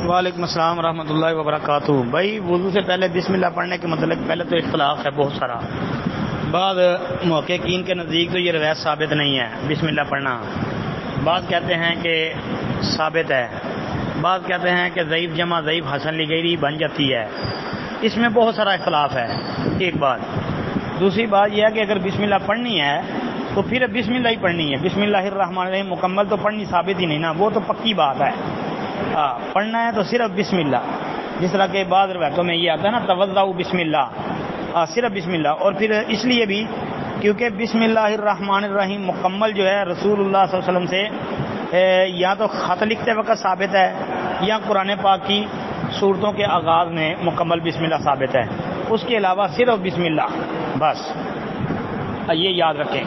وعلیکم السلام ورحمۃ اللہ وبرکاتہ. بھائی وضو سے پہلے بسم اللہ پڑھنے کے متعلق پہلے تو اختلاف ہے بہت سارا. بعض محققین کے نزدیک تو یہ روایت ثابت نہیں ہے بسم اللہ پڑھنا. بعض کہتے ہیں کہ ثابت ہے، بعض کہتے ہیں کہ ضعیف جمع ضعیف حسن لغیری بن جاتی ہے. اس میں بہت سارا اختلاف ہے. ایک بات. دوسری بات یہ ہے کہ اگر بسم اللہ پڑھنی ہے تو پھر بسم اللہ ہی پڑھنی ہے. بسم اللہ الرحمن الرحیم مکمل تو پڑھنی ثابت ہی نہیں نا، وہ تو پکی بات ہے. پڑھنا ہے تو صرف بسم اللہ، جس طرح کہ بعض روایتوں میں یہ آتا ہے نا توضؤ بسم اللہ، صرف بسم اللہ. اور پھر اس لیے بھی کیونکہ بسم اللہ الرحمن الرحیم مکمل جو ہے رسول اللہ صلی اللہ علیہ وسلم سے یا تو خط لکھتے وقت ثابت ہے یا قرآن پاک کی سورتوں کے آغاز میں مکمل بسم اللہ ثابت ہے. اس کے علاوہ صرف بسم اللہ بس، یہ یاد رکھیں.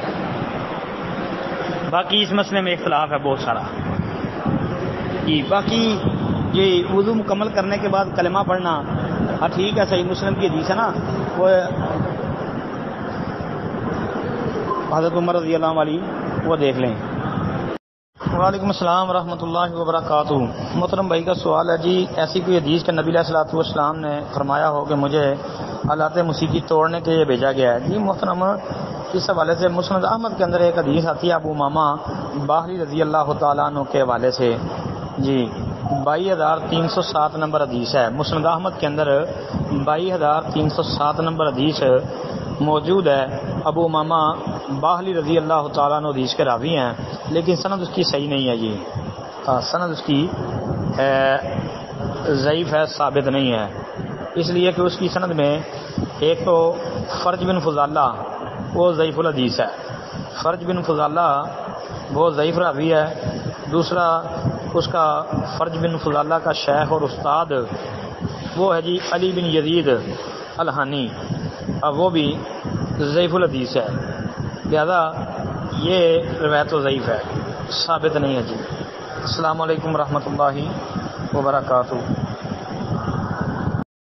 باقی اس مسئلے میں اختلاف ہے بہت سارا. باقی یہ وضو مکمل کرنے کے بعد کلمہ پڑھنا، ہاں ٹھیک ہے، صحیح مسلم کی حدیث ہے نا، وہ حضرت عمر رضی اللہ عنہ وہ دیکھ لیں. وعلیکم السلام ورحمۃ اللہ وبرکاتہ. محترم بھائی کا سوال ہے جی، ایسی کوئی حدیث کہ نبی علیہ الصلوۃ والسلام نے فرمایا ہو کہ مجھے آلات موسیقی توڑنے کے لیے بھیجا گیا ہے؟ جی محترم، اس حوالے سے مسند احمد کے اندر ایک حدیث آتی ہے ابو امامہ باہلی رضی اللہ تعالیٰ عنہ کے حوالے سے جی، 22,307 نمبر حدیث ہے. مسند احمد کے اندر 22,307 نمبر حدیث موجود ہے. ابو امامہ باہلی رضی اللہ تعالیٰ عنہ حدیث کے راوی ہیں، لیکن سند اس کی صحیح نہیں ہے جی. سند اس کی ضعیف ہے، ثابت نہیں ہے. اس لیے کہ اس کی سند میں ایک تو فرج بن فضالہ وہ ضعیف الحدیث ہے. فرج بن فضالہ وہ ضعیف راوی ہے. دوسرا اس کا فرج بن فضالہ کا شیخ اور استاد وہ ہے جی علی بن یزید الہانی، وہ بھی ضعیف الحدیث ہے. لہذا یہ روایت تو ضعیف ہے، ثابت نہیں ہے جی. السلام علیکم ورحمۃ اللہ وبرکاتہ.